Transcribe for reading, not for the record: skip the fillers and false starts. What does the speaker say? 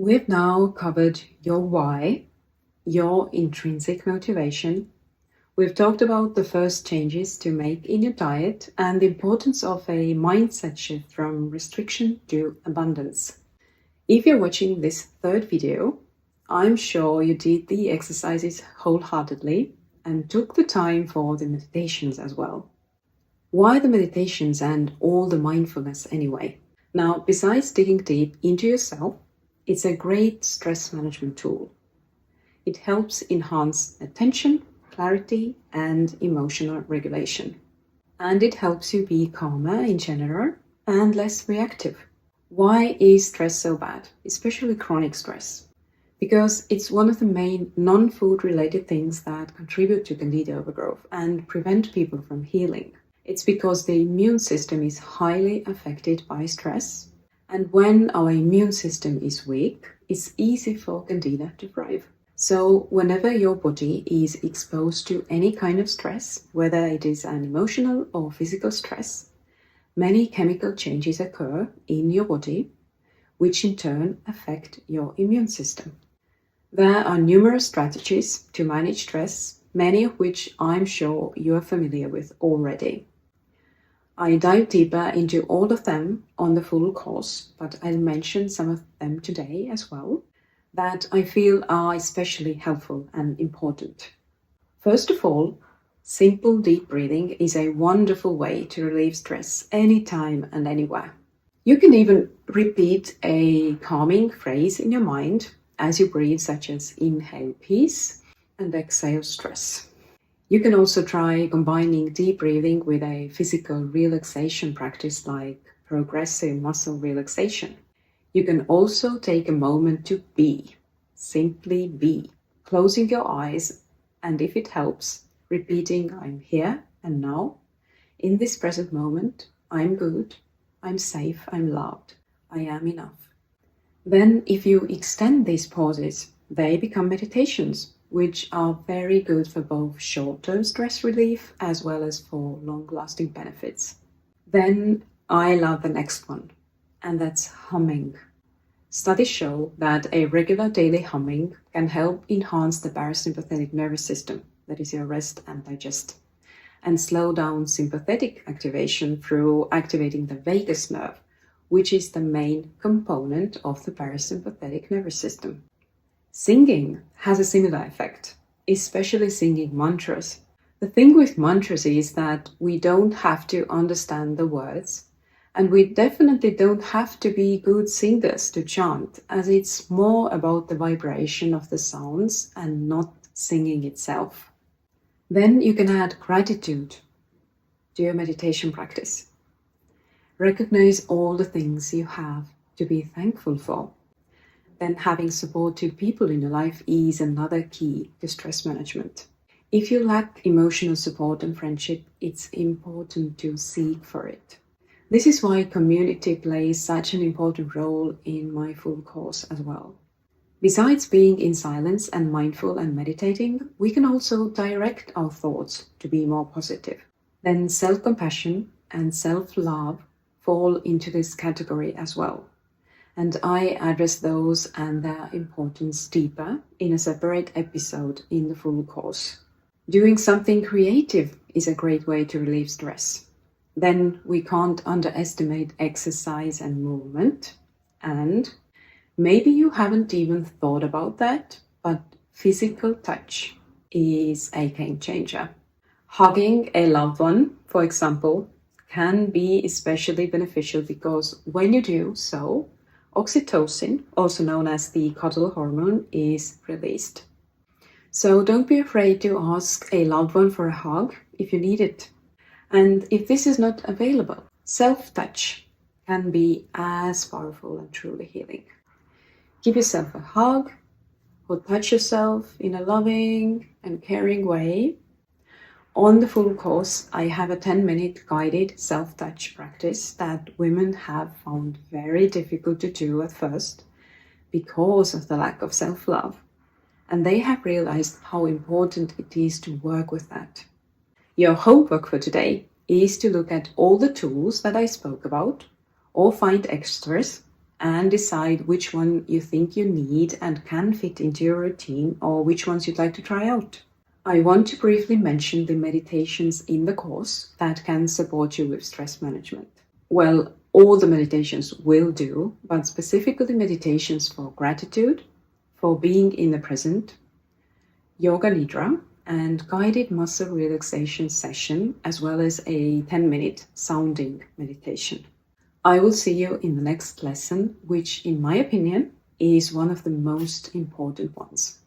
We've now covered your why, your intrinsic motivation. We've talked about the first changes to make in your diet and the importance of a mindset shift from restriction to abundance. If you're watching this third video, I'm sure you did the exercises wholeheartedly and took the time for the meditations as well. Why the meditations and all the mindfulness anyway? Now, besides digging deep into yourself, it's a great stress management tool. It helps enhance attention, clarity, and emotional regulation. And it helps you be calmer in general and less reactive. Why is stress so bad, especially chronic stress? Because it's one of the main non-food related things that contribute to Candida overgrowth and prevent people from healing. It's because the immune system is highly affected by stress. And when our immune system is weak, it's easy for Candida to thrive. So whenever your body is exposed to any kind of stress, whether it is an emotional or physical stress, many chemical changes occur in your body, which in turn affect your immune system. There are numerous strategies to manage stress, many of which I'm sure you are familiar with already. I dive deeper into all of them on the full course, but I'll mention some of them today as well that I feel are especially helpful and important. First of all, simple deep breathing is a wonderful way to relieve stress anytime and anywhere. You can even repeat a calming phrase in your mind as you breathe, such as inhale peace and exhale stress. You can also try combining deep breathing with a physical relaxation practice like progressive muscle relaxation. You can also take a moment to be, simply be, closing your eyes and, if it helps, repeating I'm here and now, in this present moment, I'm good, I'm safe, I'm loved, I am enough. Then if you extend these pauses, they become meditations, which are very good for both short-term stress relief as well as for long-lasting benefits. Then I love the next one, and that's humming. Studies show that a regular daily humming can help enhance the parasympathetic nervous system, that is your rest and digest, and slow down sympathetic activation through activating the vagus nerve, which is the main component of the parasympathetic nervous system. Singing has a similar effect, especially singing mantras. The thing with mantras is that we don't have to understand the words, and we definitely don't have to be good singers to chant, as it's more about the vibration of the sounds and not singing itself. Then you can add gratitude to your meditation practice. Recognize all the things you have to be thankful for. Then having supportive people in your life is another key to stress management. If you lack emotional support and friendship, it's important to seek for it. This is why community plays such an important role in my full course as well. Besides being in silence and mindful and meditating, we can also direct our thoughts to be more positive. Then self-compassion and self-love fall into this category as well. And I address those and their importance deeper in a separate episode in the full course. Doing something creative is a great way to relieve stress. Then we can't underestimate exercise and movement. And maybe you haven't even thought about that, but physical touch is a game changer. Hugging a loved one, for example, can be especially beneficial because when you do so, oxytocin, also known as the cuddle hormone, is released. So don't be afraid to ask a loved one for a hug if you need it. And if this is not available, self-touch can be as powerful and truly healing. Give yourself a hug or touch yourself in a loving and caring way. On the full course, I have a 10-minute guided self-touch practice that women have found very difficult to do at first because of the lack of self-love. And they have realized how important it is to work with that. Your homework for today is to look at all the tools that I spoke about, or find extras, and decide which one you think you need and can fit into your routine, or which ones you'd like to try out. I want to briefly mention the meditations in the course that can support you with stress management. Well, all the meditations will do, but specifically meditations for gratitude, for being in the present, yoga nidra, and guided muscle relaxation session, as well as a 10-minute sounding meditation. I will see you in the next lesson, which in my opinion is one of the most important ones.